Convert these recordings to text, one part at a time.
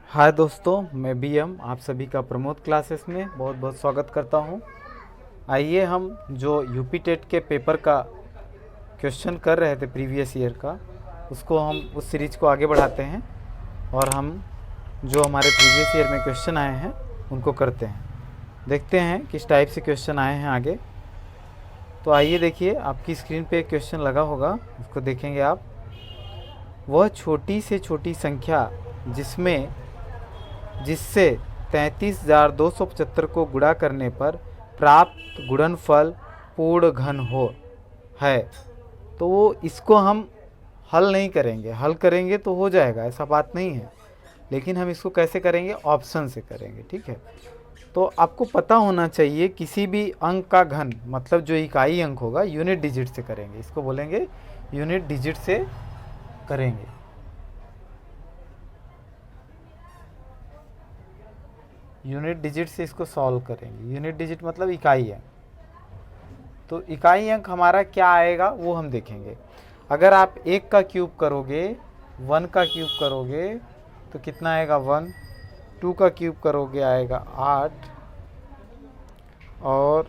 हाय दोस्तों, मैं बीएम आप सभी का प्रमोद क्लासेस में बहुत बहुत स्वागत करता हूं। आइए हम जो यूपी टेट के पेपर का क्वेश्चन कर रहे थे प्रीवियस ईयर का, उसको हम उस सीरीज़ को आगे बढ़ाते हैं और हम जो हमारे प्रीवियस ईयर में क्वेश्चन आए हैं उनको करते हैं। देखते हैं किस टाइप से क्वेश्चन आए हैं आगे। तो आइए देखिए, आपकी स्क्रीन पे एक क्वेश्चन लगा होगा, उसको देखेंगे आप। वह छोटी से छोटी संख्या जिससे 33,275 को गुणा करने पर प्राप्त गुणनफल पूर्ण घन हो है। तो वो इसको हम हल नहीं करेंगे, हल करेंगे तो हो जाएगा, ऐसा बात नहीं है, लेकिन हम इसको कैसे करेंगे, ऑप्शन से करेंगे। ठीक है, तो आपको पता होना चाहिए किसी भी अंक का घन, मतलब जो इकाई अंक होगा, यूनिट डिजिट से करेंगे। इसको बोलेंगे यूनिट डिजिट से करेंगे। यूनिट डिजिट से इसको सॉल्व करेंगे। यूनिट डिजिट मतलब इकाई अंक। तो इकाई अंक हमारा क्या आएगा वो हम देखेंगे। अगर आप 1 का क्यूब करोगे, 1 का क्यूब करोगे तो कितना आएगा 1, 2 का क्यूब करोगे आएगा 8, और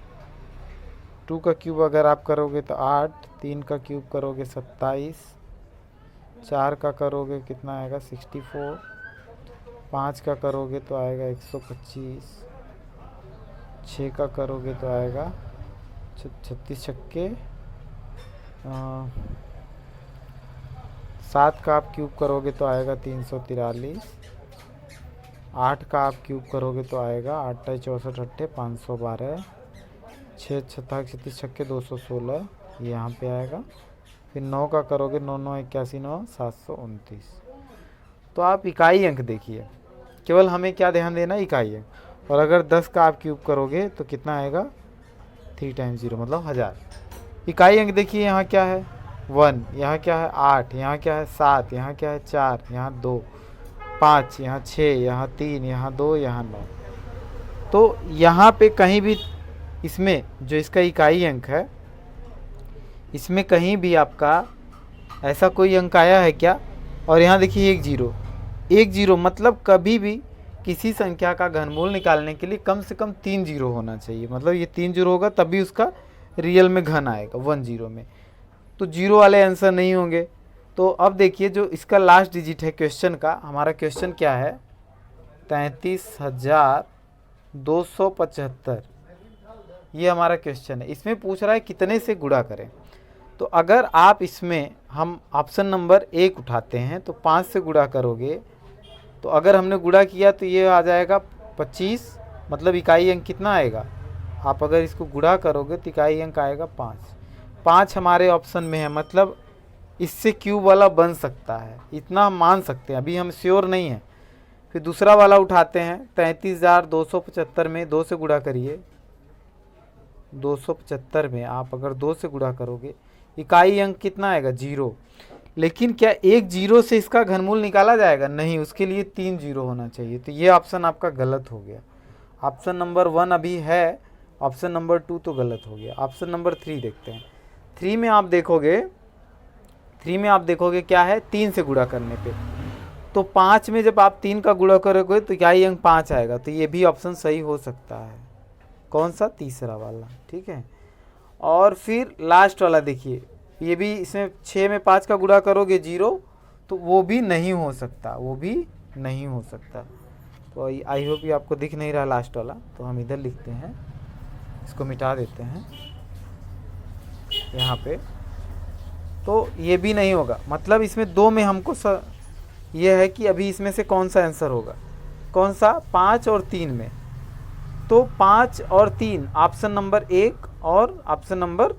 2 का क्यूब अगर आप करोगे तो 8, 3 का क्यूब करोगे 27, 4 का करोगे कितना आएगा 64, 5 का करोगे तो आएगा 125, 6 का करोगे तो आएगा 36 छक्के, 7 का आप क्यूब करोगे तो आएगा 343, 8 का आप क्यूब करोगे तो आएगा 8 64 अट्ठे 512, 6 छत्ता 36 छक्के 216, ये यहाँ पे आएगा। फिर 9 का करोगे 9 9 81 9 729। तो आप इकाई अंक देखिए, केवल हमें क्या ध्यान देना, इकाई अंक। और अगर 10 का आप क्यूब करोगे तो कितना आएगा 3 टाइम्स 0 मतलब 1000। इकाई अंक देखिए, यहाँ क्या है 1, यहाँ क्या है 8, यहाँ क्या है 7, यहाँ क्या है 4, यहाँ 2, 5, यहाँ 6, यहाँ 3, यहाँ 2, यहाँ 9। तो यहाँ पे कहीं भी इसमें जो इसका इकाई अंक है, इसमें कहीं भी आपका ऐसा कोई अंक आया है क्या? और यहाँ देखिए 1 0 मतलब कभी भी किसी संख्या का घनमूल निकालने के लिए कम से कम 3 जीरो होना चाहिए। मतलब ये 3 जीरो होगा तभी उसका रियल में घन आएगा 1 0 में। तो जीरो वाले आंसर नहीं होंगे। तो अब देखिए, जो इसका लास्ट डिजिट है क्वेश्चन का, हमारा क्वेश्चन क्या है 33,275, ये हमारा क्वेश्चन है। इसमें पूछ रहा है कितने से गुणा करें। तो अगर आप इसमें हम ऑप्शन नंबर 1 उठाते हैं तो 5 से गुणा करोगे, तो अगर हमने गुणा किया तो ये आ जाएगा 25, मतलब इकाई अंक कितना आएगा, आप अगर इसको गुणा करोगे तो इकाई अंक आएगा 5। 5 हमारे ऑप्शन में है, मतलब इससे क्यूब वाला बन सकता है, इतना हम मान सकते हैं, अभी हम श्योर नहीं है। फिर दूसरा वाला उठाते हैं 33,275 में 2 से गुणा करिए। 275 में आप अगर 2 से गुणा करोगे, इकाई अंक कितना आएगा 0। लेकिन क्या 1 0 से इसका घनमूल निकाला जाएगा? नहीं, उसके लिए 3 0 होना चाहिए। तो ये ऑप्शन आपका गलत हो गया। ऑप्शन नंबर 1 अभी है, ऑप्शन नंबर 2 तो गलत हो गया। ऑप्शन नंबर 3 देखते हैं। 3 में आप देखोगे क्या है, 3 से गुणा करने पे। तो 5 में जब आप 3 का गुणा करोगे तो इकाई अंक 5 आएगा। तो ये भी ऑप्शन सही हो सकता है। कौन सा? तीसरा वाला। ठीक है, और फिर लास्ट वाला देखिए, ये भी, इसमें 6 में 5 का गुणा करोगे 0, तो वो भी नहीं हो सकता, वो भी नहीं हो सकता। तो आई होप ये आपको दिख नहीं रहा लास्ट वाला, तो हम इधर लिखते हैं, इसको मिटा देते हैं यहाँ पे। तो ये भी नहीं होगा, मतलब इसमें 2 में हमको ये है कि अभी इसमें से कौन सा आंसर होगा, कौन सा, 5 और 3 में। तो 5 और 3 ऑप्शन नंबर 1 और ऑप्शन नंबर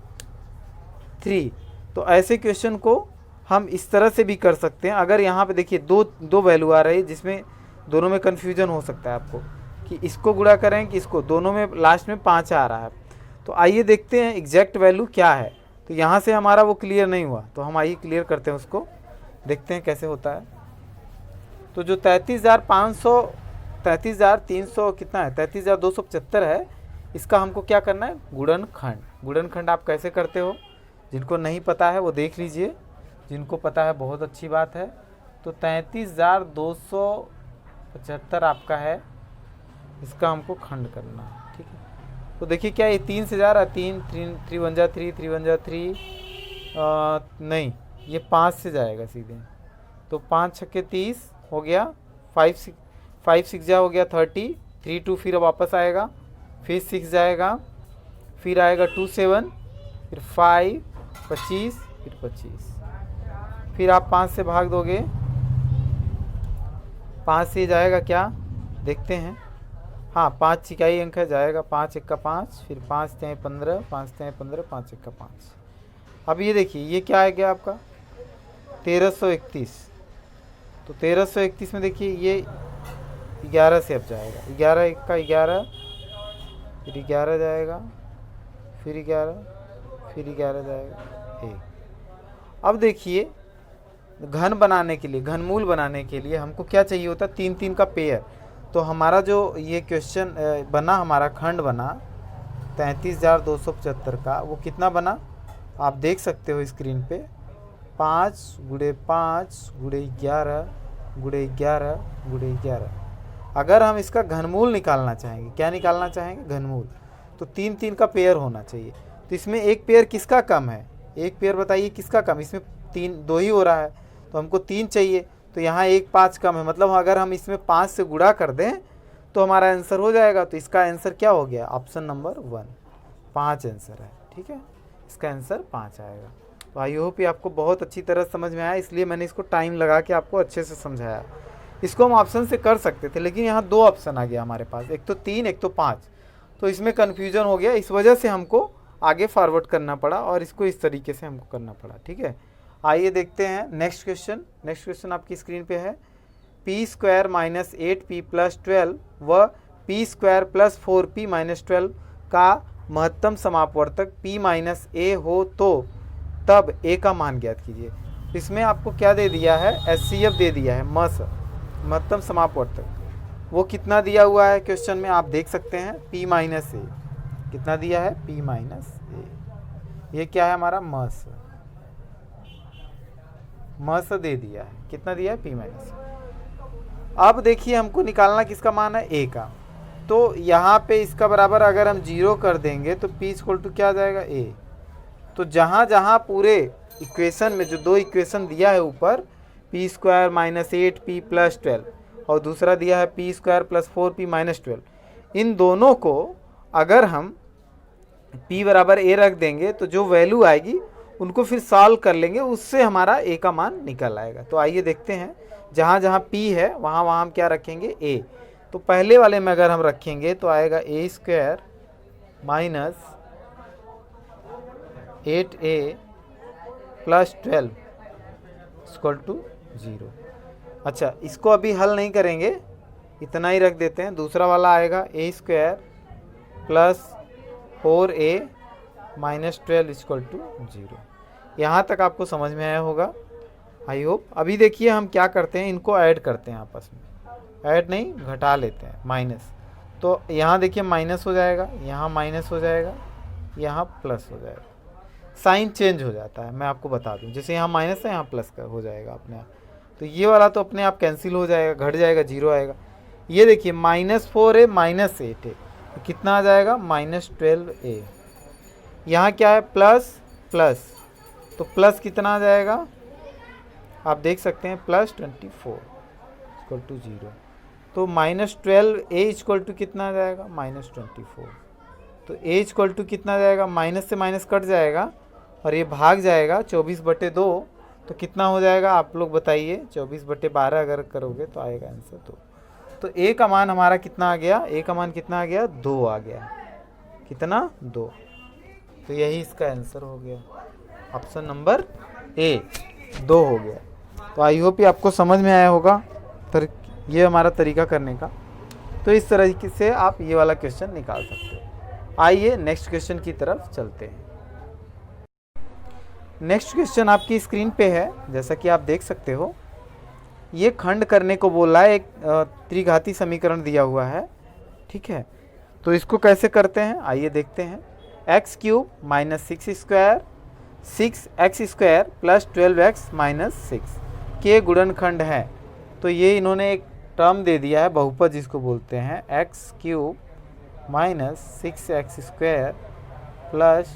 3। तो ऐसे क्वेश्चन को हम इस तरह से भी कर सकते हैं। अगर यहाँ पे देखिए दो वैल्यू आ रही है, जिसमें दोनों में कन्फ्यूजन हो सकता है आपको कि इसको गुणा करें कि इसको, दोनों में लास्ट में 5 आ रहा है। तो आइए देखते हैं एग्जैक्ट वैल्यू क्या है। तो यहाँ से हमारा वो क्लियर नहीं हुआ, तो हम आइए क्लियर करते हैं उसको, देखते हैं कैसे होता है। तो जो 33,300 कितना है, 33,275 है, इसका हमको क्या करना है, गुणनखंड। गुणनखंड आप कैसे करते हो, जिनको नहीं पता है वो देख लीजिए, जिनको पता है बहुत अच्छी बात है। तो 33,200 75 आपका है, इसका हमको खंड करना है। ठीक है, तो देखिए क्या ये 3 से जा रहा है, 3 3 3 1 जा 3 3 1 जा 3, नहीं ये 5 से जाएगा सीधे, तो 5 छक्के 30 हो गया, 5 6 जा हो गया 30, 3 2 फिर वापस आएगा, फिर 6 जाएगा, फिर आएगा 2 7, फिर 5 25, फिर 25, फिर आप 5 से भाग दोगे, 5 से जाएगा क्या देखते हैं, हाँ 5 छिकाई अंक है, जाएगा 5 1 का 5, फिर 5 3 15, 5 3 15, 5 1 का 5। अब ये देखिए ये क्या आ गया आपका 1331, तो 1331 में देखिए ये 11 से अब जाएगा, 11 1 का 11, फिर 11 जाएगा, फिर 11, फिर 11 जाएगा 1। अब देखिए घन बनाने के लिए, घनमूल बनाने के लिए हमको क्या चाहिए होता है, 3 3 का पेयर। तो हमारा जो ये क्वेश्चन बना, हमारा खंड बना 33,275 का, वो कितना बना आप देख सकते हो स्क्रीन पे, 5 × 5 × 11 × 11 × 11। अगर हम इसका घनमूल निकालना चाहेंगे, क्या निकालना चाहेंगे, घनमूल, तो 3 3 का पेयर होना चाहिए। तो इसमें एक पेयर किसका कम है, एक पेयर बताइए किसका कम, इसमें 2 ही हो रहा है, तो हमको 3 चाहिए, तो यहाँ 1 5 कम है, मतलब अगर हम इसमें 5 से गुणा कर दें तो हमारा आंसर हो जाएगा। तो इसका आंसर क्या हो गया, ऑप्शन नंबर 1 5 आंसर है। ठीक है, इसका आंसर 5 आएगा। तो आई होप ये आपको बहुत अच्छी तरह समझ में आया, इसलिए मैंने इसको टाइम लगा के आपको अच्छे से समझाया। इसको हम ऑप्शन से कर सकते थे, लेकिन यहाँ 2 ऑप्शन आ गया हमारे पास, एक तो 3 एक तो 5, तो इसमें कन्फ्यूजन हो गया, इस वजह से हमको आगे फॉरवर्ड करना पड़ा और इसको इस तरीके से हमको करना पड़ा। ठीक है, आइए देखते हैं नेक्स्ट क्वेश्चन। नेक्स्ट क्वेश्चन आपकी स्क्रीन पे है, p² - 8p + 12 व p² + 4p - 12 का महत्तम समापवर्तक p - a हो तो तब a का मान ज्ञात कीजिए। इसमें आपको क्या दे दिया है, HCF दे दिया है, महत्तम समापवर्तक, वो कितना दिया हुआ है क्वेश्चन में आप देख सकते हैं, p - a कितना दिया है, p - a, ये क्या है हमारा मस दे दिया है, कितना दिया है, p - अब देखिए हमको निकालना किसका मान है, a का, तो यहाँ पे इसका बराबर अगर हम 0 कर देंगे तो p = क्या आ जाएगा, a। तो जहाँ जहाँ पूरे इक्वेशन में जो 2 इक्वेशन दिया है ऊपर, p² - 8p + 12 और दूसरा दिया है p² + 4p - 12, इन दोनों को अगर हम p बराबर a रख देंगे तो जो वैल्यू आएगी उनको फिर सॉल्व कर लेंगे, उससे हमारा a का मान निकल आएगा। तो आइए देखते हैं, जहाँ जहाँ p है वहाँ वहाँ हम क्या रखेंगे, a। तो पहले वाले में अगर हम रखेंगे तो आएगा a² - 8a + 12 = 0। अच्छा, इसको अभी हल नहीं करेंगे, इतना ही रख देते हैं। दूसरा वाला आएगा a² + 4a - 12 = 0। यहाँ तक आपको समझ में आया होगा, आई होप। अभी देखिए हम क्या करते हैं, इनको ऐड करते हैं आपस में, ऐड नहीं घटा लेते हैं, माइनस। तो यहाँ देखिए माइनस हो जाएगा, यहाँ माइनस हो जाएगा, यहाँ प्लस हो जाएगा, साइन चेंज हो जाता है। मैं आपको बता दूं, जैसे यहाँ माइनस है यहाँ प्लस का हो जाएगा अपने आप, तो ये वाला तो अपने आप कैंसिल हो जाएगा, घट जाएगा, 0 आएगा। ये देखिए -4a - 8a, तो कितना आ जाएगा, -12a। यहाँ क्या है, प्लस प्लस, तो प्लस कितना आ जाएगा, आप देख सकते हैं, +24 = 0। तो -12a = कितना आ जाएगा, -24। तो a = कितना आ जाएगा, माइनस से माइनस कट जाएगा और ये भाग जाएगा 24/2, तो कितना हो जाएगा आप लोग बताइए, 24/12 अगर करोगे तो आएगा आंसर 2। तो a का मान हमारा कितना आ गया, a का मान कितना आ गया, 2 आ गया, कितना, 2। तो यही इसका आंसर हो गया, ऑप्शन नंबर a 2 हो गया। तो आई होप ये आपको समझ में आया होगा, ये हमारा तरीका करने का। तो इस तरीके से आप ये वाला क्वेश्चन निकाल सकते हो। आइए नेक्स्ट क्वेश्चन की तरफ चलते हैं। नेक्स्ट क्वेश्चन आपकी स्क्रीन पे है, जैसा कि आप देख सकते हो, ये खंड करने को बोल रहा है, एक त्रिघाती समीकरण दिया हुआ है। ठीक है, तो इसको कैसे करते हैं आइए देखते हैं। x³ - 6x² + 12x - 6 के गुणनखंड है। तो ये इन्होंने एक टर्म दे दिया है, बहुपद जिसको बोलते हैं, x cube minus 6x² plus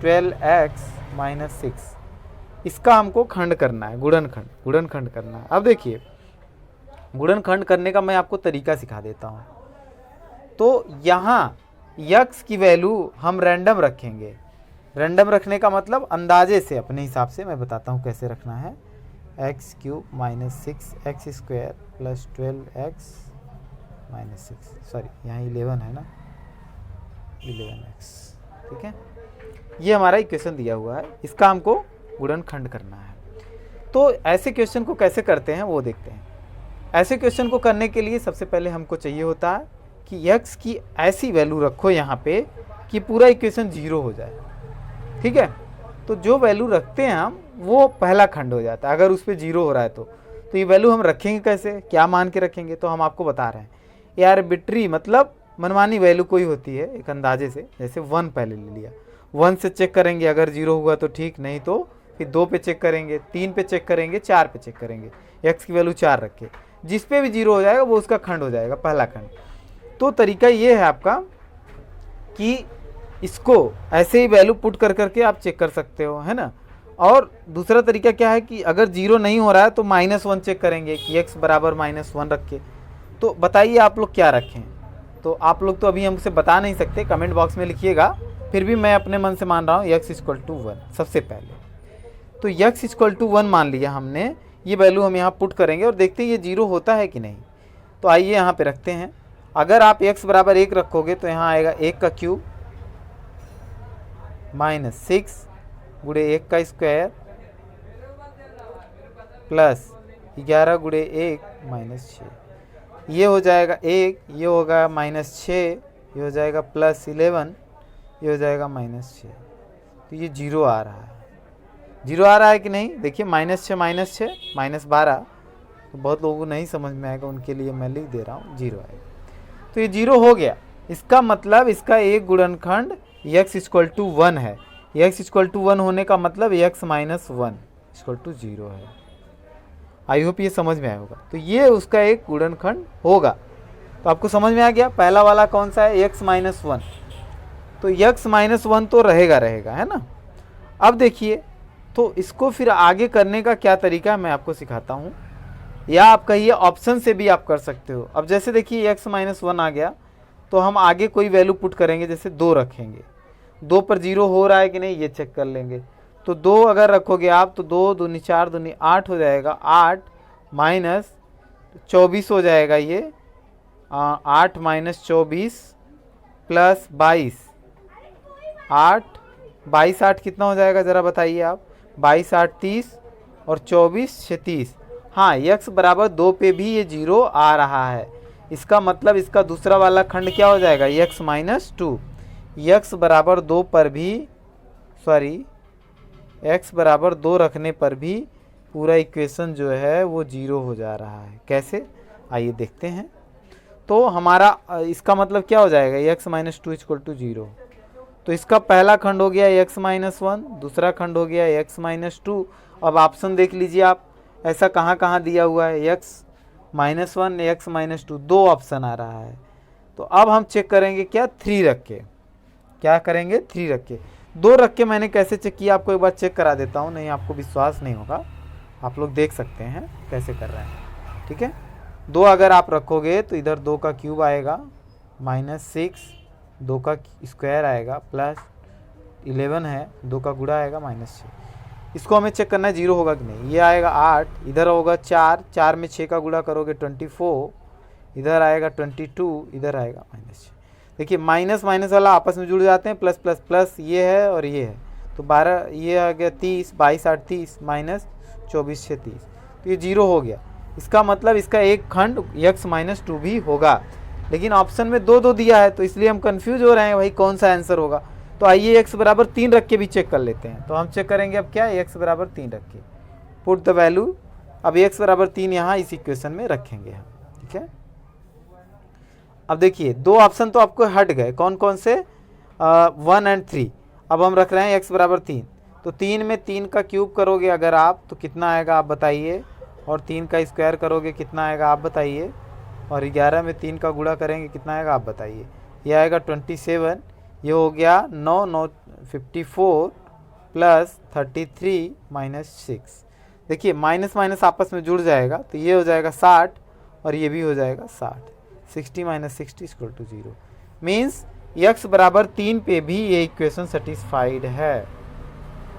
12x minus 6। इसका हमको खंड करना है, गुणनखंड करना है। अब देखिए गुणनखंड करने का मैं आपको तरीका सिखा देता हूँ। तो यहाँ x की वैल्यू हम रैंडम रखेंगे। रैंडम रखने का मतलब अंदाजे से, अपने हिसाब से मैं बताता हूँ कैसे रखना है। X cube minus 6x² plus 12x minus 6, sorry यहाँ 11 है ना, 11x, ठीक है। ये हमारा इक्वेशन दिया हुआ है, इसका हमको गुणनखंड करना है। तो ऐसे क्वेश्चन को कैसे करते हैं वो देखते हैं। ऐसे क्वेश्चन को करने के लिए सबसे पहले हमको चाहिए होता है कि x की ऐसी वैल्यू रखो यहाँ पे कि पूरा इक्वेशन 0 हो जाए, ठीक है। तो जो वैल्यू रखते हैं हम वो पहला खंड हो जाता है, अगर उस पर 0 हो रहा है तो ये वैल्यू हम रखेंगे कैसे, क्या मान के रखेंगे, तो हम आपको बता रहे हैं। ये आर्बिट्री मतलब मनमानी वैल्यू कोई होती है एक अंदाजे से, जैसे 1 पहले ले लिया, 1 से चेक करेंगे, अगर 0 हुआ तो ठीक, नहीं तो फिर 2 पे चेक करेंगे, 3 पे चेक करेंगे, 4 पे चेक करेंगे। x की वैल्यू 4 रखे, जिस पे भी 0 हो जाएगा वो उसका खंड हो जाएगा, पहला खंड। तो तरीका ये है आपका कि इसको ऐसे ही वैल्यू पुट कर करके आप चेक कर सकते हो, है ना। और दूसरा तरीका क्या है कि अगर 0 नहीं हो रहा है तो -1 चेक करेंगे कि x बराबर -1 रखे। तो बताइए आप लोग क्या रखें। तो आप लोग तो अभी हमसे बता नहीं सकते, कमेंट बॉक्स में लिखिएगा, फिर भी मैं अपने मन से मान रहा हूँ x = 1 सबसे पहले। तो x = 1 मान लिया हमने, ये वैल्यू हम यहाँ पुट करेंगे और देखते हैं ये 0 होता है कि नहीं। तो आइए यहाँ पे रखते हैं। अगर आप x बराबर 1 रखोगे तो यहाँ आएगा 1 का क्यूब माइनस 6 गुणे 1 का स्क्वायर प्लस 11 गुणे 1 माइनस 6। ये हो जाएगा 1, ये होगा -6, ये हो जाएगा +11, ये हो जाएगा -6। तो ये 0 आ रहा है। 0 आ रहा है कि नहीं, देखिए -6 -12। तो बहुत लोगों को नहीं समझ में आएगा, उनके लिए मैं लिख दे रहा हूँ 0 आएगा। तो ये 0 हो गया, इसका मतलब इसका एक गुणनखंड x = 1 है। x = 1 होने का मतलब x - 1 = 0 है। आई होप ये समझ में आया होगा। तो ये उसका एक गुणनखंड होगा। तो आपको समझ में आ गया पहला वाला कौन सा है, x - 1। तो x - 1 तो रहेगा, है ना। अब देखिए, तो इसको फिर आगे करने का क्या तरीका है मैं आपको सिखाता हूँ, या आप कहिए ऑप्शन से भी आप कर सकते हो। अब जैसे देखिए x - 1 आ गया, तो हम आगे कोई वैल्यू पुट करेंगे, जैसे 2 रखेंगे। 2 पर 0 हो रहा है कि नहीं ये चेक कर लेंगे। तो 2 अगर रखोगे आप तो 2 दूनी 4 दूनी 8 हो जाएगा, 8 माइनस 24 हो जाएगा, ये 8 माइनस 24 प्लस 22, 8 22 8 कितना हो जाएगा ज़रा बताइए आप। 22 8 30 और 24 6 30। हाँ, x बराबर 2 पे भी ये 0 आ रहा है। इसका मतलब इसका दूसरा वाला खंड क्या हो जाएगा, x - 2। x बराबर 2 पर भी, सॉरी x बराबर 2 रखने पर भी पूरा इक्वेशन जो है वो 0 हो जा रहा है। कैसे, आइए देखते हैं। तो हमारा इसका मतलब क्या हो जाएगा, x - 2 = 0। तो इसका पहला खंड हो गया x - 1, दूसरा खंड हो गया x - 2। अब ऑप्शन देख लीजिए आप, ऐसा कहाँ कहाँ दिया हुआ है, x - 1 x - 2, 2 ऑप्शन आ रहा है। तो अब हम चेक करेंगे क्या, 3 रख के। क्या करेंगे, 3 रख के। 2 रख के मैंने कैसे चेक किया आपको एक बार चेक करा देता हूँ, नहीं आपको विश्वास नहीं होगा, आप लोग देख सकते हैं कैसे कर रहे हैं, ठीक है। 2 अगर आप रखोगे तो इधर 2 का क्यूब आएगा -6, 2 का स्क्वायर आएगा प्लस 11 है, 2 का गुणा आएगा -6। इसको हमें चेक करना है 0 होगा कि नहीं। ये आएगा 8, इधर होगा 4, 4 में 6 का गुणा करोगे 24, इधर आएगा 22, इधर आएगा -6। देखिए माइनस माइनस वाला आपस में जुड़ जाते हैं, प्लस प्लस प्लस ये है और ये है, तो 12 ये आ गया 30, 22 8 30 माइनस 24 6 30, तो ये 0 हो गया। इसका मतलब इसका एक खंड x - 2 भी होगा, लेकिन ऑप्शन में 2 2 दिया है तो इसलिए हम कंफ्यूज हो रहे हैं भाई कौन सा आंसर होगा। तो आइए x बराबर 3 रख के भी चेक कर लेते हैं। तो हम चेक करेंगे अब क्या, x बराबर 3 रख के पुट द वैल्यू। अब x बराबर 3 यहाँ इस इक्वेशन में रखेंगे हम, ठीक है। अब देखिए 2 ऑप्शन तो आपको हट गए, कौन कौन से, 1 और 3। अब हम रख रहे हैं x बराबर 3, तो 3 में 3 का क्यूब करोगे अगर आप तो कितना आएगा आप बताइए, और 3 का स्क्वायर करोगे कितना आएगा आप बताइए, और 11 में 3 का गुणा करेंगे कितना आएगा आप बताइए। ये आएगा 27, ये हो गया 9 9 54 प्लस 33 माइनस 6। देखिए माइनस माइनस आपस में जुड़ जाएगा तो ये हो जाएगा 60 और ये भी हो जाएगा 60। 60 minus 60 equal to 0 means x बराबर 3 पे भी ये इक्वेशन सेटिस्फाइड है।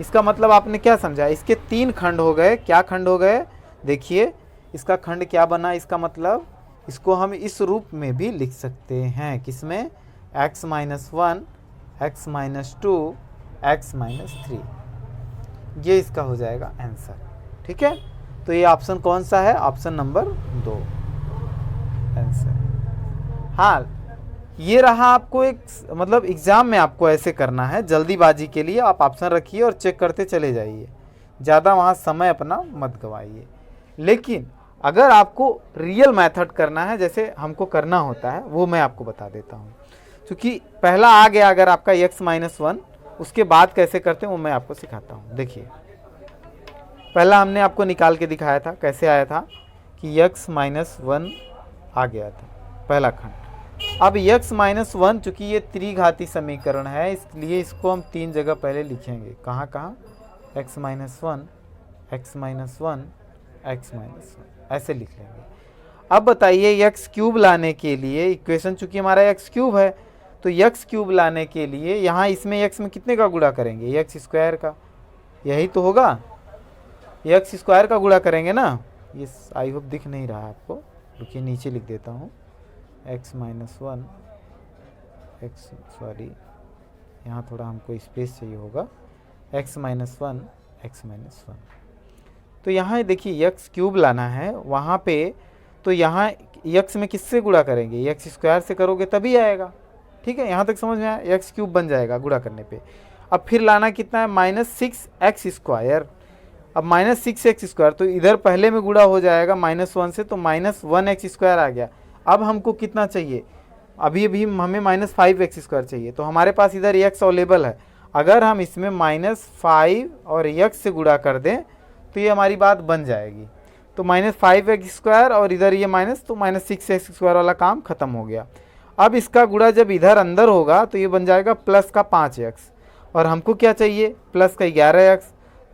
इसका मतलब आपने क्या समझा, इसके 3 खंड हो गए। क्या खंड हो गए, देखिए इसका खंड क्या बना, इसका मतलब इसको हम इस रूप में भी लिख सकते हैं, किसमें, x minus 1 x minus 2 x minus 3। ये इसका हो जाएगा आंसर। ठीक है, तो ये ऑप्शन कौन सा है, ऑप्शन नंबर 2 आंसर। हाँ, ये रहा आपको एक मतलब एग्ज़ाम में आपको ऐसे करना है, जल्दीबाजी के लिए आप ऑप्शन रखिए और चेक करते चले जाइए, ज़्यादा वहाँ समय अपना मत गवाइए। लेकिन अगर आपको रियल मेथड करना है जैसे हमको करना होता है वो मैं आपको बता देता हूँ, क्योंकि पहला आ गया अगर आपका x माइनस 1, उसके बाद कैसे करते हैं वो मैं आपको सिखाता हूँ। देखिए पहला हमने आपको निकाल के दिखाया था, कैसे आया था कि x माइनस 1 आ गया था पहला खंड। अब x माइनस 1 चूँकि ये त्रिघाती समीकरण है इसलिए इसको हम 3 जगह पहले लिखेंगे। कहाँ कहाँ, x minus 1 x minus 1 x minus 1 ऐसे लिख लेंगे। अब बताइए x क्यूब लाने के लिए, इक्वेशन चूँकि हमारा x क्यूब है तो x क्यूब लाने के लिए यहाँ इसमें x में कितने का गुणा करेंगे, x स्क्वायर का, यही तो होगा, x स्क्वायर का गुणा करेंगे ना। ये आई होप दिख नहीं रहा आपको, रुकिए नीचे लिख देता हूँ, x माइनस 1 x सॉरी यहाँ थोड़ा हमको स्पेस चाहिए होगा, x माइनस 1 x माइनस 1। तो यहाँ देखिए x क्यूब लाना है वहाँ पे, तो यहाँ x में किससे गुणा करेंगे, x स्क्वायर से करोगे तभी आएगा। ठीक है, यहाँ तक समझ में आया, x क्यूब बन जाएगा गुणा करने पे। अब फिर लाना कितना है, माइनस 6x स्क्वायर। अब माइनस 6x स्क्वायर तो इधर पहले में गुणा हो जाएगा माइनस 1 से, तो माइनस 1x स्क्वायर आ गया। अब हमको कितना चाहिए, अभी अभी हमें माइनस 5x स्क्वायर चाहिए, तो हमारे पास इधर x अवेलेबल है। अगर हम इसमें माइनस 5 और x से गुणा कर दें तो ये हमारी बात बन जाएगी। तो माइनस 5x स्क्वायर और इधर ये माइनस, तो माइनस 6x स्क्वायर वाला काम खत्म हो गया। अब इसका गुणा जब इधर अंदर होगा तो ये बन जाएगा प्लस का 5x, और हमको क्या चाहिए, प्लस का 11x।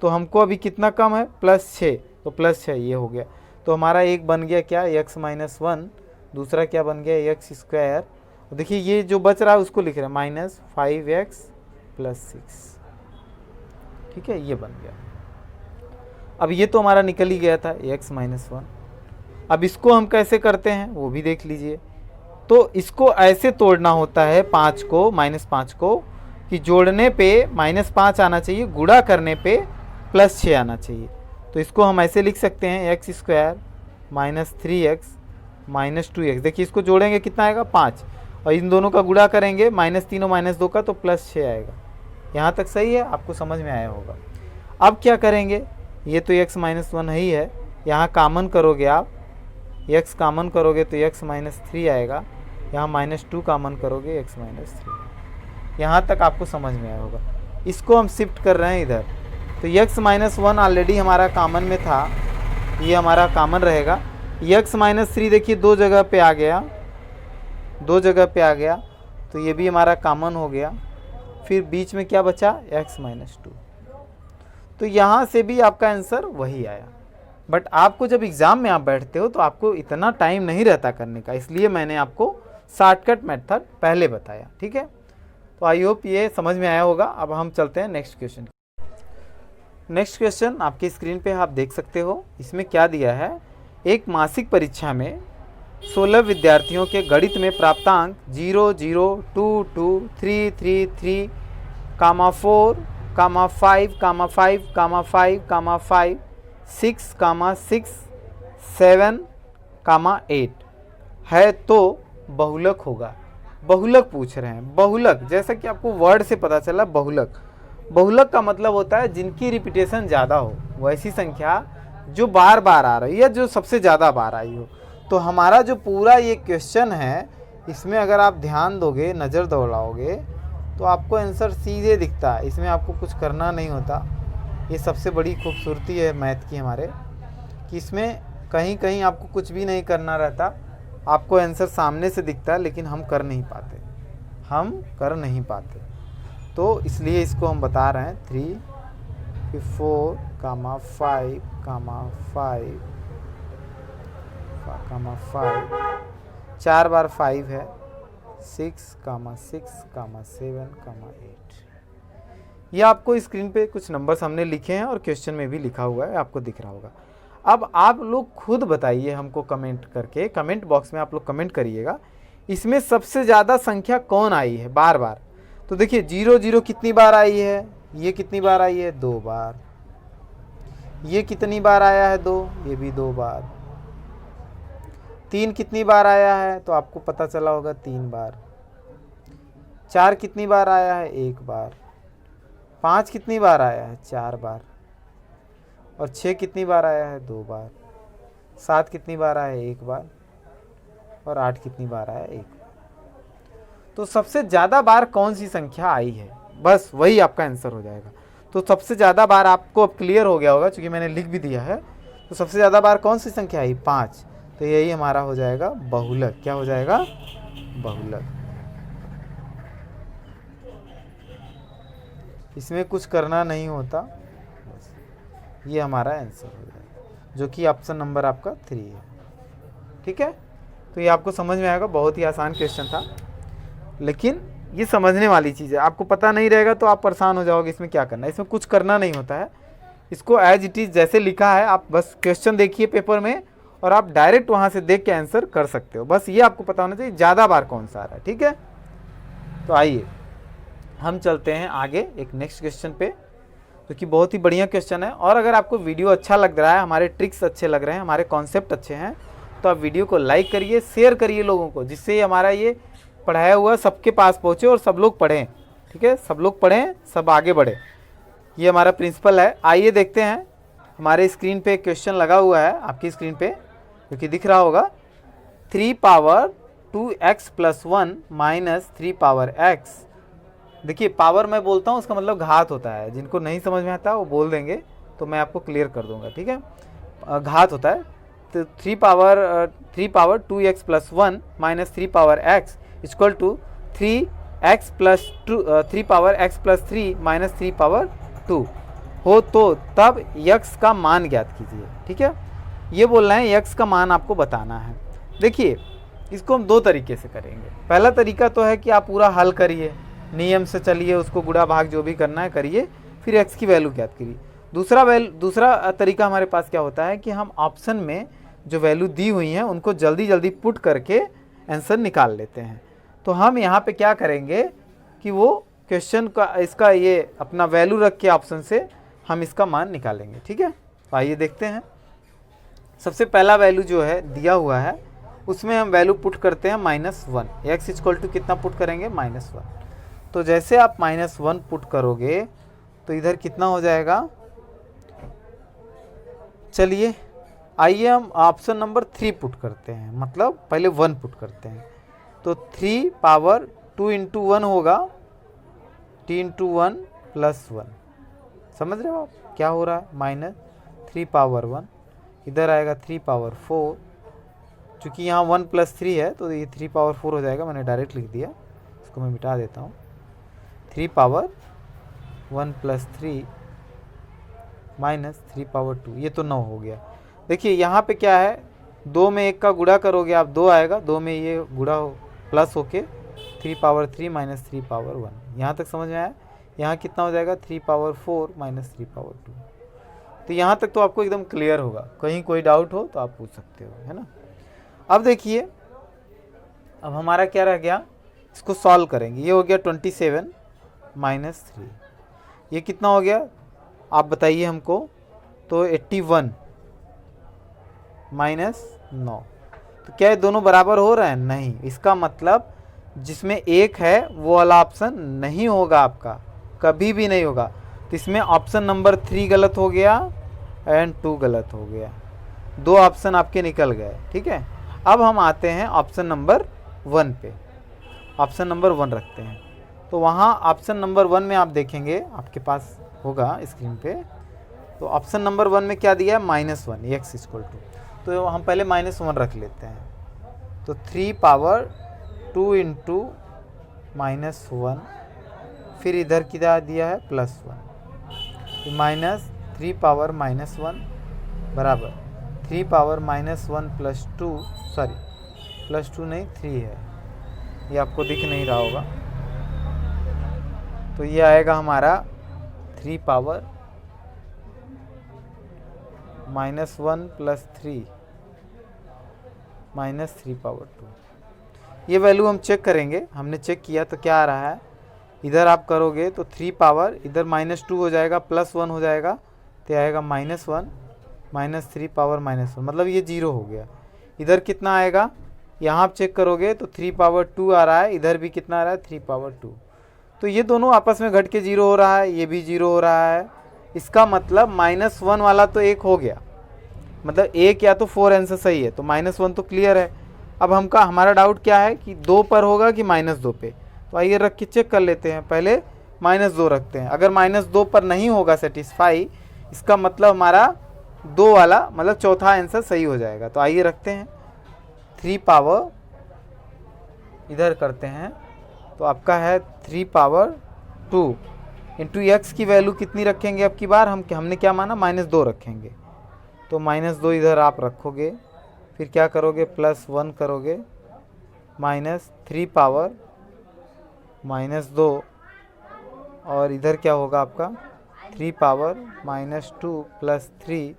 तो हमको अभी कितना कम है, प्लस 6, तो प्लस 6 ये हो गया। तो हमारा एक बन गया क्या, x माइनस 1, दूसरा क्या बन गया x स्क्वायर। देखिए ये जो बच रहा है उसको लिख रहे हैं माइनस 5x प्लस 6। ठीक है, ये बन गया। अब ये तो हमारा निकल ही गया था x माइनस 1। अब इसको हम कैसे करते हैं वो भी देख लीजिए। तो इसको ऐसे तोड़ना होता है 5 को, माइनस 5 को, कि जोड़ने पे माइनस 5 आना चाहिए, गुणा करने पे प्लस 6 आना चाहिए। तो इसको हम ऐसे लिख सकते हैं x square minus 3x minus 2x। देखिए इसको जोड़ेंगे कितना आएगा 5, और इन दोनों का गुणा करेंगे माइनस 3 और माइनस 2 का, तो प्लस 6 आएगा। यहाँ तक सही है, आपको समझ में आया होगा। अब क्या करेंगे, ये तो x माइनस 1 ही है, यहाँ कामन करोगे आप, x कामन करोगे तो x माइनस 3 आएगा, यहाँ माइनस 2 कामन करोगे x माइनस 3। यहाँ तक आपको समझ में आया होगा। इसको हम शिफ्ट कर रहे हैं इधर, तो x माइनस 1 ऑलरेडी हमारा कामन में था, ये हमारा कामन रहेगा। x माइनस 3 देखिए दो जगह पे आ गया, दो जगह पे आ गया, तो ये भी हमारा कामन हो गया। फिर बीच में क्या बचा, x माइनस 2। तो यहाँ से भी आपका आंसर वही आया। बट आपको जब एग्ज़ाम में आप बैठते हो तो आपको इतना टाइम नहीं रहता करने का, इसलिए मैंने आपको शॉर्टकट मेथड पहले बताया। ठीक है, तो आई होप ये समझ में आया होगा। अब हम चलते हैं नेक्स्ट क्वेश्चन। नेक्स्ट क्वेश्चन आपकी स्क्रीन पे आप देख सकते हो। इसमें क्या दिया है, एक मासिक परीक्षा में 16 विद्यार्थियों के गणित में प्राप्तांक 0 0 2 2 3 3 3 4 5 5 5 5 6 6 7 8 है तो बहुलक होगा। बहुलक पूछ रहे हैं। बहुलक जैसा कि आपको वर्ड से पता चला, बहुलक, बहुलक का मतलब होता है जिनकी रिपीटेशन ज़्यादा हो, वैसी संख्या जो बार बार आ रही है, जो सबसे ज़्यादा बार आई हो। तो हमारा जो पूरा ये क्वेश्चन है, इसमें अगर आप ध्यान दोगे, नज़र दौड़ाओगे, तो आपको आंसर सीधे दिखता है। इसमें आपको कुछ करना नहीं होता। ये सबसे बड़ी खूबसूरती है मैथ की हमारे, कि इसमें कहीं कहीं आपको कुछ भी नहीं करना रहता, आपको आंसर सामने से दिखता है लेकिन हम कर नहीं पाते, तो इसलिए इसको हम बता रहे हैं 3 फिर 4 कामा 5 कामा 5 कामा 5, 4 बार 5 है, 6 कामा 6 कामा 7 कामा 8। ये आपको स्क्रीन पे कुछ नंबर्स हमने लिखे हैं और क्वेश्चन में भी लिखा हुआ है, आपको दिख रहा होगा। अब आप लोग खुद बताइए हमको कमेंट करके, कमेंट बॉक्स में आप लोग कमेंट करिएगा, इसमें सबसे ज़्यादा संख्या कौन आई है बार बार। तो देखिए 0 0 कितनी बार आई है, ये कितनी बार आई है, 2 बार। ये कितनी बार आया है, 2, ये भी 2 बार। 3 कितनी बार आया है, तो आपको पता चला होगा 3 बार। 4 कितनी बार आया है, 1 बार। 5 कितनी बार आया है, 4 बार। और 6 कितनी बार आया है, 2 बार। 7 कितनी बार आया है, 1 बार। और 8 कितनी बार आया है, 1 बार। तो सबसे ज़्यादा बार कौन सी संख्या आई है, बस वही आपका आंसर हो जाएगा। तो सबसे ज़्यादा बार आपको अब क्लियर हो गया होगा, क्योंकि मैंने लिख भी दिया है। तो सबसे ज़्यादा बार कौन सी संख्या आई, 5। तो यही हमारा हो जाएगा बहुलक। क्या हो जाएगा, बहुलक। इसमें कुछ करना नहीं होता, बस ये हमारा आंसर हो जाएगा, जो कि ऑप्शन नंबर आपका 3 है। ठीक है, तो ये आपको समझ में आएगा, बहुत ही आसान क्वेश्चन था, लेकिन ये समझने वाली चीज़ है। आपको पता नहीं रहेगा तो आप परेशान हो जाओगे, इसमें क्या करना है, इसमें कुछ करना नहीं होता है। इसको एज इट इज़ जैसे लिखा है, आप बस क्वेश्चन देखिए पेपर में और आप डायरेक्ट वहाँ से देख के आंसर कर सकते हो। बस ये आपको पता होना चाहिए ज़्यादा बार कौन सा आ रहा है। ठीक है, तो आइए हम चलते हैं आगे एक नेक्स्ट क्वेश्चन पे, जो कि बहुत ही बढ़िया क्वेश्चन है। और अगर आपको वीडियो अच्छा लग रहा है, हमारे ट्रिक्स अच्छे लग रहे हैं, हमारे कॉन्सेप्ट अच्छे हैं, तो आप वीडियो को लाइक करिए, शेयर करिए लोगों को, जिससे हमारा ये पढ़ाया हुआ सबके पास पहुँचे और सब लोग पढ़ें। ठीक है, सब लोग पढ़ें, सब आगे बढ़े, ये हमारा प्रिंसिपल है। आइए देखते हैं, हमारे स्क्रीन पे क्वेश्चन लगा हुआ है, आपकी स्क्रीन पे जो कि दिख रहा होगा। 3 power 2x + 1 minus 3 power x। देखिए पावर मैं बोलता हूँ, उसका मतलब घात होता है। जिनको नहीं समझ में आता वो बोल देंगे तो मैं आपको क्लियर कर दूंगा। ठीक है, घात होता है। तो 3 power 2x + 1 minus 3 power x equal to 3x + 2 3 power x + 3 minus 3 power 2 हो, तो तब x का मान ज्ञात कीजिए। ठीक है, ये बोल रहे हैं x का मान आपको बताना है। देखिए इसको हम 2 तरीके से करेंगे। पहला तरीका तो है कि आप पूरा हल करिए, नियम से चलिए, उसको गुणा भाग जो भी करना है करिए, फिर x की वैल्यू ज्ञात करिए। दूसरा तरीका हमारे पास क्या होता है कि हम ऑप्शन में जो वैल्यू दी हुई हैं उनको जल्दी जल्दी पुट करके आंसर निकाल लेते हैं। तो हम यहाँ पे क्या करेंगे कि वो क्वेश्चन का इसका ये अपना वैल्यू रख के ऑप्शन से हम इसका मान निकालेंगे। ठीक है, तो आइए देखते हैं। सबसे पहला वैल्यू जो है दिया हुआ है उसमें हम वैल्यू पुट करते हैं -1। x इक्वल टू कितना पुट करेंगे, -1। तो जैसे आप -1 पुट करोगे तो इधर कितना हो जाएगा, चलिए आइए हम ऑप्शन नंबर 3 पुट करते हैं, मतलब पहले 1 पुट करते हैं। तो 3 पावर 2 × 1 होगा 3 × 1 + 1। समझ रहे हो आप क्या हो रहा है, -3 पावर 1, इधर आएगा 3 पावर 4। चूँकि यहाँ 1 + 3 है तो ये 3 पावर 4 हो जाएगा, मैंने डायरेक्ट लिख दिया, इसको मैं मिटा देता हूँ। 3 पावर 1 + 3 माइनस 3 पावर 2, ये तो 9 हो गया। देखिए यहाँ पे क्या है, 2 में 1 का गुणा करोगे आप 2 आएगा, 2 में ये गुणा प्लस होके 3 पावर 3 माइनस 3 पावर 1। यहाँ तक समझ में आया। यहाँ कितना हो जाएगा, 3 पावर 4 माइनस 3 पावर 2। तो यहाँ तक तो आपको एकदम क्लियर होगा, कहीं कोई डाउट हो तो आप पूछ सकते हो, है ना। अब देखिए, अब हमारा क्या रह गया, इसको सॉल्व करेंगे। ये हो गया 27 माइनस 3, ये कितना हो गया आप बताइए हमको। तो 81 माइनस 9। तो क्या ये दोनों बराबर हो रहे हैं, नहीं। इसका मतलब जिसमें 1 है वो वाला ऑप्शन नहीं होगा आपका, कभी भी नहीं होगा। तो इसमें ऑप्शन नंबर 3 गलत हो गया एंड 2 गलत हो गया, 2 ऑप्शन आपके निकल गए। ठीक है, अब हम आते हैं ऑप्शन नंबर 1 पे। ऑप्शन नंबर 1 रखते हैं, तो वहाँ ऑप्शन नंबर 1 में आप देखेंगे, आपके पास होगा स्क्रीन पे। तो ऑप्शन नंबर 1 में क्या दिया है, -1 x इक्वल टू। तो हम पहले -1 रख लेते हैं। तो 3 पावर 2 इंटू -1, फिर इधर कितना दिया है +1, -3 पावर -1 बराबर 3 पावर -1 +2, सॉरी +2 नहीं 3 है, ये आपको दिख नहीं रहा होगा। तो ये आएगा हमारा 3 पावर -1 + 3 -3 पावर 2। ये वैल्यू हम चेक करेंगे, हमने चेक किया तो क्या आ रहा है। इधर आप करोगे तो 3 पावर इधर -2 हो जाएगा, +1 हो जाएगा, तो आएगा -1 -3 पावर -1, मतलब ये 0 हो गया। इधर कितना आएगा, यहाँ आप चेक करोगे तो 3 पावर 2 आ रहा है, इधर भी कितना आ रहा है 3 पावर 2। तो ये दोनों आपस में घट के 0 हो रहा है, ये भी 0 हो रहा है। इसका मतलब -1 वाला तो 1 हो गया, मतलब 1 या तो 4 आंसर सही है, तो -1 तो क्लियर है। अब हमारा डाउट क्या है कि 2 पर होगा कि -2 पे। तो आइए रख के चेक कर लेते हैं, पहले -2 रखते हैं। अगर -2 पर नहीं होगा सेटिस्फाई, इसका मतलब हमारा 2 वाला मतलब चौथा आंसर सही हो जाएगा। तो आइए रखते हैं 3 पावर, इधर करते हैं तो आपका है 3 पावर 2 इंटू एक्स की वैल्यू कितनी रखेंगे अब की बार, हमने क्या माना -2 रखेंगे। तो -2 इधर आप रखोगे, फिर क्या करोगे +1 करोगे, -3 पावर -2, और इधर क्या होगा आपका 3 पावर -2 + 3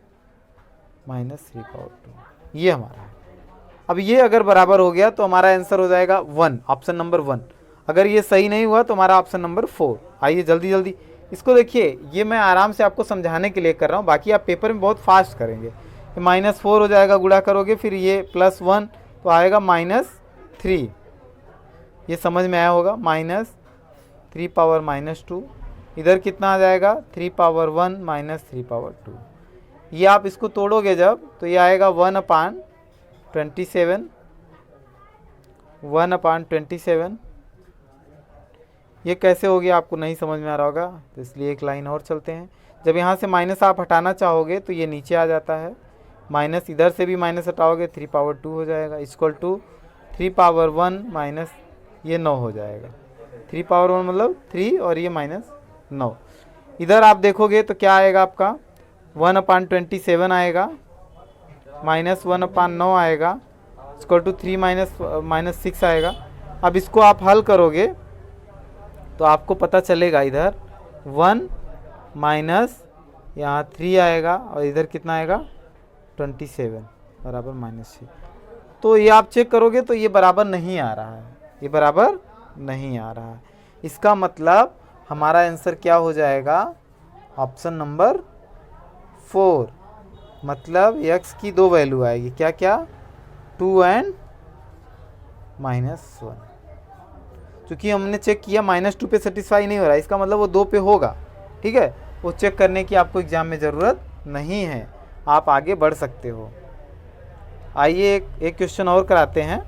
-3 पावर 2, ये हमारा है। अब ये अगर बराबर हो गया तो हमारा आंसर हो जाएगा 1, ऑप्शन नंबर 1। अगर ये सही नहीं हुआ तो हमारा ऑप्शन नंबर 4। आइए जल्दी जल्दी इसको देखिए, ये मैं आराम से आपको समझाने के लिए कर रहा हूँ, बाकी आप पेपर में बहुत फास्ट करेंगे। -4 हो जाएगा, गुणा करोगे, फिर ये +1 तो आएगा -3, ये समझ में आया होगा। -3 पावर -2, इधर कितना आ जाएगा 3 पावर 1 -3 पावर 2। ये आप इसको तोड़ोगे जब तो ये आएगा 1/27, 1/27। ये कैसे हो गया आपको नहीं समझ में आ रहा होगा, तो इसलिए एक लाइन और चलते हैं। जब यहाँ से माइनस आप हटाना चाहोगे तो ये नीचे आ जाता है, माइनस इधर से भी माइनस हटाओगे 3 पावर 2 हो जाएगा, इक्वल टू 3 पावर 1 माइनस ये 9 हो जाएगा। 3 पावर 1 मतलब 3 और ये -9। इधर आप देखोगे तो क्या आएगा आपका 1/27 आएगा, -1/9 आएगा, इक्वल टू 3 -6 आएगा। अब इसको आप हल करोगे तो आपको पता चलेगा इधर 1 माइनस यहाँ 3 आएगा और इधर कितना आएगा 27 बराबर -6। तो ये आप चेक करोगे तो ये बराबर नहीं आ रहा है, ये बराबर नहीं आ रहा है। इसका मतलब हमारा आंसर क्या हो जाएगा, ऑप्शन नंबर 4। मतलब x की 2 वैल्यू आएगी, क्या क्या 2 और -1। क्योंकि हमने चेक किया -2 पे सेटिस्फाई नहीं हो रहा है, इसका मतलब वो 2 पे होगा। ठीक है, वो चेक करने की आपको एग्जाम में ज़रूरत नहीं है, आप आगे बढ़ सकते हो। आइए एक क्वेश्चन और कराते हैं,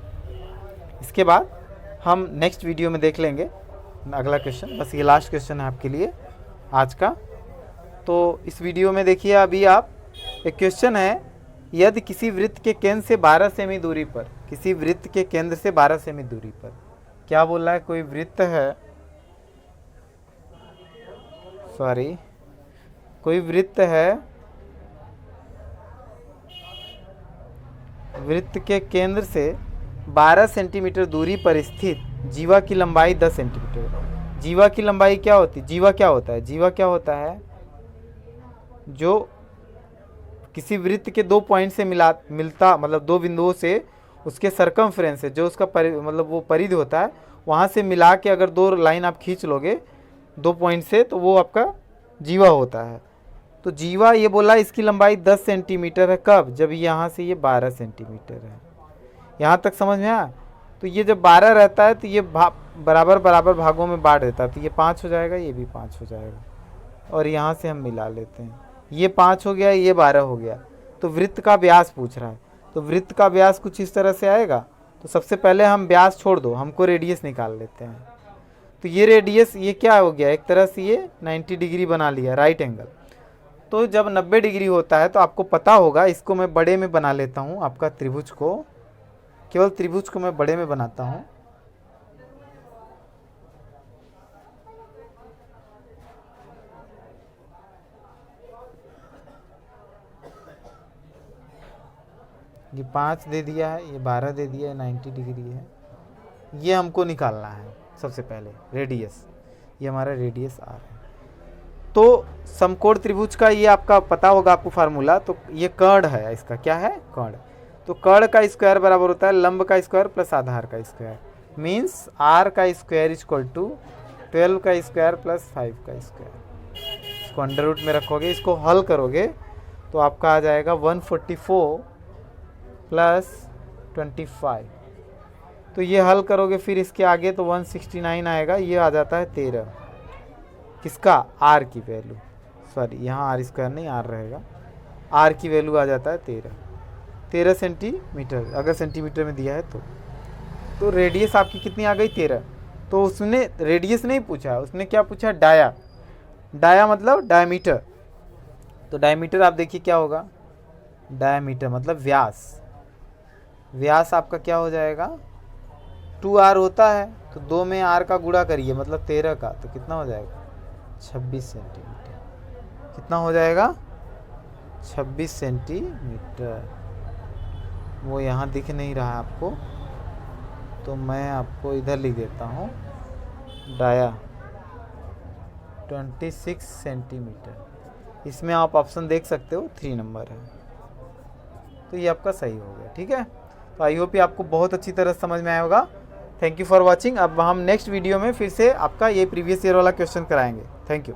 इसके बाद हम नेक्स्ट वीडियो में देख लेंगे अगला क्वेश्चन। बस ये लास्ट क्वेश्चन है आपके लिए आज का। तो इस वीडियो में देखिए अभी आप, एक क्वेश्चन है, यदि किसी वृत्त के केंद्र से 12 सेमी दूरी पर, किसी वृत्त के केंद्र से 12 सेमी दूरी पर क्या बोल रहा है, कोई वृत्त है, सॉरी कोई वृत्त है, वृत्त के केंद्र से 12 सेंटीमीटर दूरी पर स्थित जीवा की लंबाई 10 सेंटीमीटर। जीवा की लंबाई क्या होती है, जीवा क्या होता है, जीवा क्या होता है, जो किसी वृत्त के 2 पॉइंट से मिलता, मतलब 2 बिंदुओं से उसके सरकमफ्रेंस है, जो उसका मतलब वो परिधि होता है, वहाँ से मिला के अगर 2 लाइन आप खींच लोगे 2 पॉइंट से, तो वो आपका जीवा होता है। तो जीवा ये बोला इसकी लंबाई 10 सेंटीमीटर है, कब, जब यहाँ से ये 12 सेंटीमीटर है। यहाँ तक समझ में आया। तो ये जब 12 रहता है तो ये बराबर बराबर भागों में बांट देता है, तो ये 5 हो जाएगा, ये भी 5 हो जाएगा, और यहाँ से हम मिला लेते हैं, ये 5 हो गया, ये 12 हो गया। तो वृत्त का व्यास पूछ रहा है, तो वृत्त का व्यास कुछ इस तरह से आएगा। तो सबसे पहले हम व्यास छोड़ दो, हमको रेडियस निकाल लेते हैं। तो ये रेडियस ये क्या हो गया, एक तरह से ये 90 डिग्री बना लिया, राइट एंगल। तो जब 90 डिग्री होता है तो आपको पता होगा, इसको मैं बड़े में बना लेता हूँ, आपका त्रिभुज को, केवल त्रिभुज को मैं बड़े में बनाता हूँ। ये 5 दे दिया है, ये 12 दे दिया है, 90 डिग्री है। ये हमको निकालना है सबसे पहले रेडियस, ये हमारा रेडियस आर है। तो समकोण त्रिभुज का ये आपका पता होगा आपको फार्मूला। तो ये कर्ण है, इसका क्या है, कर्ण। तो कर्ण का स्क्वायर बराबर होता है लंब का स्क्वायर प्लस आधार का स्क्वायर, मीन्स आर का स्क्वायर इक्वल टू 12 का स्क्वायर प्लस 5 का स्क्वायर। इसको अंडर रूट में रखोगे, इसको हल करोगे तो आपका आ जाएगा 144 प्लस 25। तो ये हल करोगे फिर इसके आगे तो 169 आएगा, ये आ जाता है 13। किसका, आर की वैल्यू, सॉरी यहाँ आर स्क्वायर नहीं आर रहेगा, आर की वैल्यू आ जाता है 13 सेंटीमीटर, अगर सेंटीमीटर में दिया है तो रेडियस आपकी कितनी आ गई, 13। तो उसने रेडियस नहीं पूछा, उसने क्या पूछा, डाया। डाया मतलब डायमीटर। तो डायमीटर आप देखिए क्या होगा, डायमीटर मतलब व्यास। व्यास आपका क्या हो जाएगा, 2r होता है तो 2 में r का गुणा करिए मतलब 13 का, तो कितना हो जाएगा, 26 सेंटीमीटर। कितना हो जाएगा, 26 सेंटीमीटर। वो यहाँ दिख नहीं रहा है आपको, तो मैं आपको इधर लिख देता हूँ, डाया 26 सेंटीमीटर। इसमें आप ऑप्शन देख सकते हो 3 नंबर है, तो ये आपका सही हो गया। ठीक है, तो आई होप ये आपको बहुत अच्छी तरह समझ में आया होगा। Thank you for watching. अब हम नेक्स्ट वीडियो में फिर से आपका ये प्रीवियस ईयर वाला क्वेश्चन कराएंगे। Thank you.